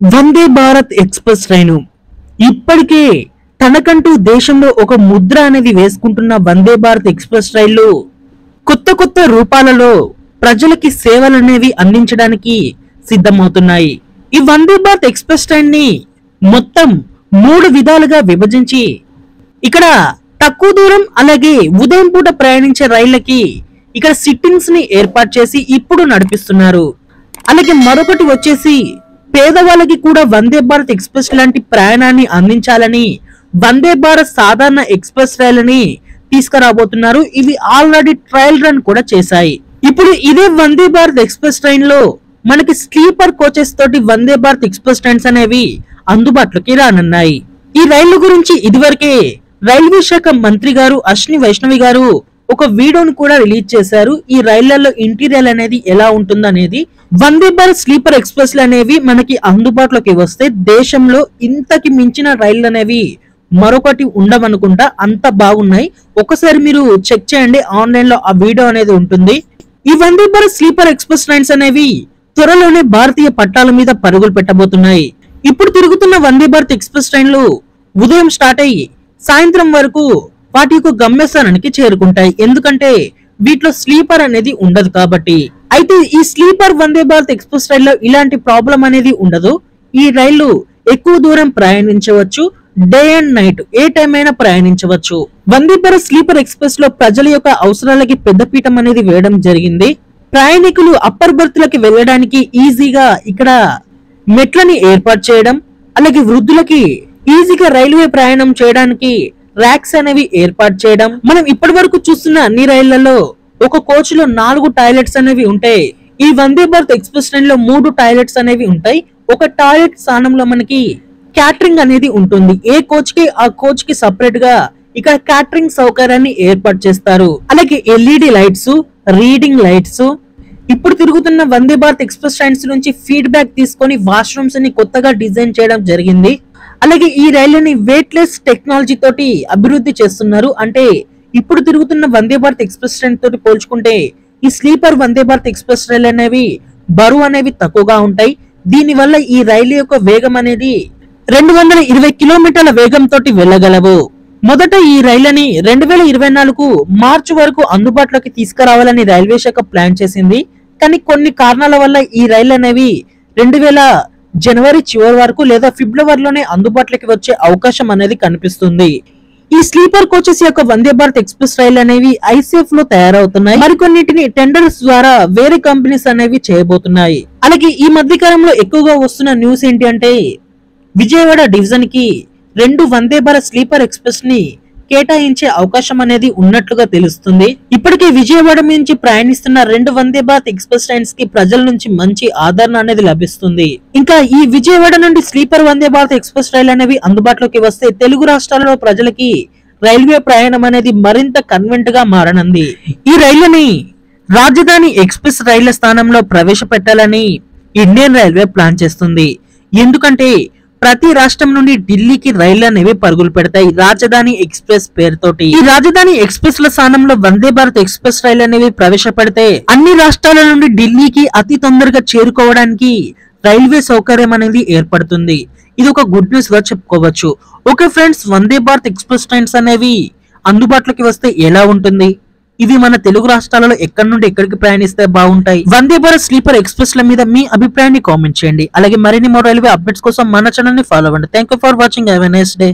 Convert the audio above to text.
Vande Bharat express train ఇప్పటికే తనకంటూ దేశంలో ఒక ముద్ర అనేది వేసుకుంటున్న వందే భారత్ ఎక్స్‌ప్రెస్ రైళ్లు కొత్త కొత్త రూపాలలో ప్రజలకి సేవలనేవి అందించడానికి సిద్ధమవుతున్నాయి. ఈ వందే భారత్ ఎక్స్‌ప్రెస్ ట్రైన్ ని మొత్తం 3 విధాలుగా విభజించి ఇక్కడ తక్కువ దూరం అలాగే ఉదయం పూట ప్రయాణించే రైళ్లకి ఇక్కడ సిట్టింగ్స్ ని ఏర్పాటు చేసి ఇప్పుడు నడిపిస్తున్నారు. అలాగే మరొకటి వచ్చేసి పేదవాళ్ళకి కూడా వందే భారత్ ఎక్స్‌ప్రెస్ లాంటి ప్రయాణాన్ని అందించాలని వందే భారత్ సాధారణ ఎక్స్‌ప్రెస్ రైళ్ళని తీసుకురాబోతున్నారు. ఇవి ఆల్రెడీ ట్రయల్ రన్ కూడా చేశాయి. ఇప్పుడు ఇదే వందే భారత్ ఎక్స్‌ప్రెస్ ట్రైన్ లో మనకి స్లీపర్ కోచెస్ తోటి వందే భారత్ ఎక్స్‌ప్రెస్ ట్రైన్స్ అనేవి అందుబాటులోకి రానున్నాయి. ఈ రైళ్ల గురించి ఇదివరకే రైల్వే శాఖ మంత్రి గారు అశ్విని వైష్ణవి గారు ఒక వీడియోను కూడా రిలీజ్ చేశారు. ఈ రైళ్లలో ఇంటీరియర్ అనేది ఎలా ఉంటుందనేది. వందే భారత్ స్లీపర్ ఎక్స్‌ప్రెస్ లు అనేవి మనకి అందుబాటులోకి వస్తే దేశంలో ఇంతకి మించిన రైళ్లు అనేవి మరొకటి ఉండవనుకుంటా, అంత బాగున్నాయి. ఒకసారి మీరు చెక్ చేయండి, ఆన్లైన్ లో ఆ వీడియో అనేది ఉంటుంది. ఈ Vande Bharat sleeper express trains అనేవి త్వరలోనే భారతీయ పట్టాల మీద పరుగులు పెట్టబోతున్నాయి. ఇప్పుడు తిరుగుతున్న వందే భారత్ ఎక్స్‌ప్రెస్ ట్రైన్లు ఉదయం స్టార్ట్ అయ్యి సాయంత్రం వరకు వాటి యొక్క గమ్యస్థానానికి చేరుకుంటాయి. ఎందుకంటే వీటిలో స్లీపర్ అనేది ఉండదు కాబట్టి. అయితే ఈ స్లీపర్ వందే భారత్ ఎక్స్‌ప్రెస్ రైల్లో ఇలాంటి ప్రాబ్లం అనేది ఉండదు. ఈ రైళ్లు ఎక్కువ దూరం ప్రయాణించవచ్చు, day and night A time అయినా ప్రయాణించవచ్చు. వందే భారత్ స్లీపర్ ఎక్స్‌ప్రెస్ లో ప్రజల యొక్క అవసరాలకి పెద్దపీఠం అనేది వేయడం జరిగింది. ప్రయాణికులు అప్పర్ బర్త్లకి వెళ్ళడానికి ఈజీగా ఇక్కడ మెట్లని ఏర్పాటు చేయడం, అలాగే వృద్ధులకి ఈజీగా రైల్వే ప్రయాణం చేయడానికి ర్యాక్స్ అనేవి ఏర్పాటు చేయడం. మనం ఇప్పటి వరకు చూస్తున్న అన్ని రైళ్లలో ఒక కోచ్ లో 4 టాయిలెట్స్ అనేవి ఉంటాయి. ఈ వందే భారత్ ఎక్స్‌ప్రెస్ ట్రైన్ లో 3 టాయిలెట్స్ అనేవి ఉంటాయి. ఒక టాయిలెట్ స్థానంలో మనకి క్యాటరింగ్ అనేది ఉంటుంది. ఏ కోచ్ కి ఆ కోచ్ కి సపరేట్ గా ఇక్కడ క్యాటరింగ్ సౌకర్యాన్ని ఏర్పాటు చేస్తారు. అలాగే ఎల్ఈడి లైట్స్, రీడింగ్ లైట్స్. ఇప్పుడు తిరుగుతున్న వందే భారత్ ఎక్స్‌ప్రెస్ ట్రైన్స్ నుంచి ఫీడ్బ్యాక్ తీసుకొని వాష్రూమ్స్ ని కొత్తగా డిజైన్ చేయడం జరిగింది. అలాగే ఈ రైలుని వెయిట్లెస్ టెక్నాలజీ తోటి అభివృద్ధి చేస్తున్నారు. అంటే ఇప్పుడు తిరుగుతున్న వందే భారత్ ఎక్స్‌ప్రెస్ ట్రైన్ తోటి పోల్చుకుంటే ఈ స్లీపర్ వందే భారత్ ఎక్స్‌ప్రెస్ రైలు అనేవి బరువు అనేవి తక్కువగా ఉంటాయి. దీని వల్ల ఈ రైలు యొక్క వేగం అనేది 220 కిలోమీటర్ల వేగం తోటి వెళ్ళగలవు. మొదట ఈ రైలుని 2024 మార్చి వరకు అందుబాటులోకి తీసుకురావాలని రైల్వే శాఖ ప్లాన్ చేసింది. కానీ కొన్ని కారణాల వల్ల ఈ రైలు అనేవి 2000 జనవరి చివరి వరకు లేదా ఫిబ్రవరిలోనే అందుబాటులోకి వచ్చే అవకాశం అనేది కనిపిస్తుంది. ఈ స్లీపర్ కోచెస్ యొక్క వందే భారత్ ఎక్స్‌ప్రెస్ రైలు అనేవి ఐసీఎఫ్ లో తయారవుతున్నాయి. మరికొన్నిటిని టెండర్స్ ద్వారా వేరే కంపెనీస్ అనేవి చేయబోతున్నాయి. అలాగే ఈ మధ్య కాలంలో ఎక్కువగా వస్తున్న న్యూస్ ఏంటి అంటే విజయవాడ డివిజన్ కి 2 వందే భారత్ స్లీపర్ ఎక్స్‌ప్రెస్ ని కేటాయించే అవకాశం అనేది ఉన్నట్లుగా తెలుస్తుంది. ఇప్పటికే విజయవాడ నుంచి ప్రయాణిస్తున్న 2 వందే భారత్ ఎక్స్‌ప్రెస్ ట్రైన్స్ కి ప్రజల నుంచి మంచి ఆదరణ అనేది లభిస్తుంది. ఇంకా ఈ విజయవాడ నుండి స్లీపర్ వందే భారత్ ఎక్స్‌ప్రెస్ రైలు అనేవి అందుబాటులోకి వస్తే తెలుగు రాష్ట్రాలలో ప్రజలకి రైల్వే ప్రయాణం అనేది మరింత కన్వెంట్ గా మారనుంది. ఈ రైలుని రాజధాని ఎక్స్‌ప్రెస్ రైళ్ల స్థానంలో ప్రవేశపెట్టాలని ఇండియన్ రైల్వే ప్లాన్ చేస్తుంది. ఎందుకంటే ప్రతి రాష్ట్రం నుండి ఢిల్లీకి రైళ్లు అనేవి పరుగులు పెడతాయి రాజధాని ఎక్స్‌ప్రెస్ పేరుతోటి. ఈ రాజధాని ఎక్స్‌ప్రెస్ ల స్థానంలో వందే భారత్ ఎక్స్‌ప్రెస్ రైలు అనేవి ప్రవేశపెడితే అన్ని రాష్ట్రాల నుండి ఢిల్లీకి అతి తొందరగా చేరుకోవడానికి రైల్వే సౌకర్యం అనేది ఏర్పడుతుంది. ఇది ఒక గుడ్ న్యూస్ గా చెప్పుకోవచ్చు. Okay friends, Vande Bharat express trains అనేవి అందుబాటులోకి వస్తే ఎలా ఉంటుంది? ఇవి మన తెలుగు రాష్ట్రాలలో ఎక్కడి నుండి ఎక్కడికి ప్రయాణిస్తే బాగుంటాయి? వందే భారత్ స్లీపర్ ఎక్స్‌ప్రెస్ ల మీద మీ అభిప్రాయాన్ని కామెంట్ చేయండి. అలాగే మరిన్ని మోర్ రైల్వే అప్డేట్స్ కోసం మన ఛానల్ ని ఫాలో అవ్వండి. Thank you for watching. Have a nice day.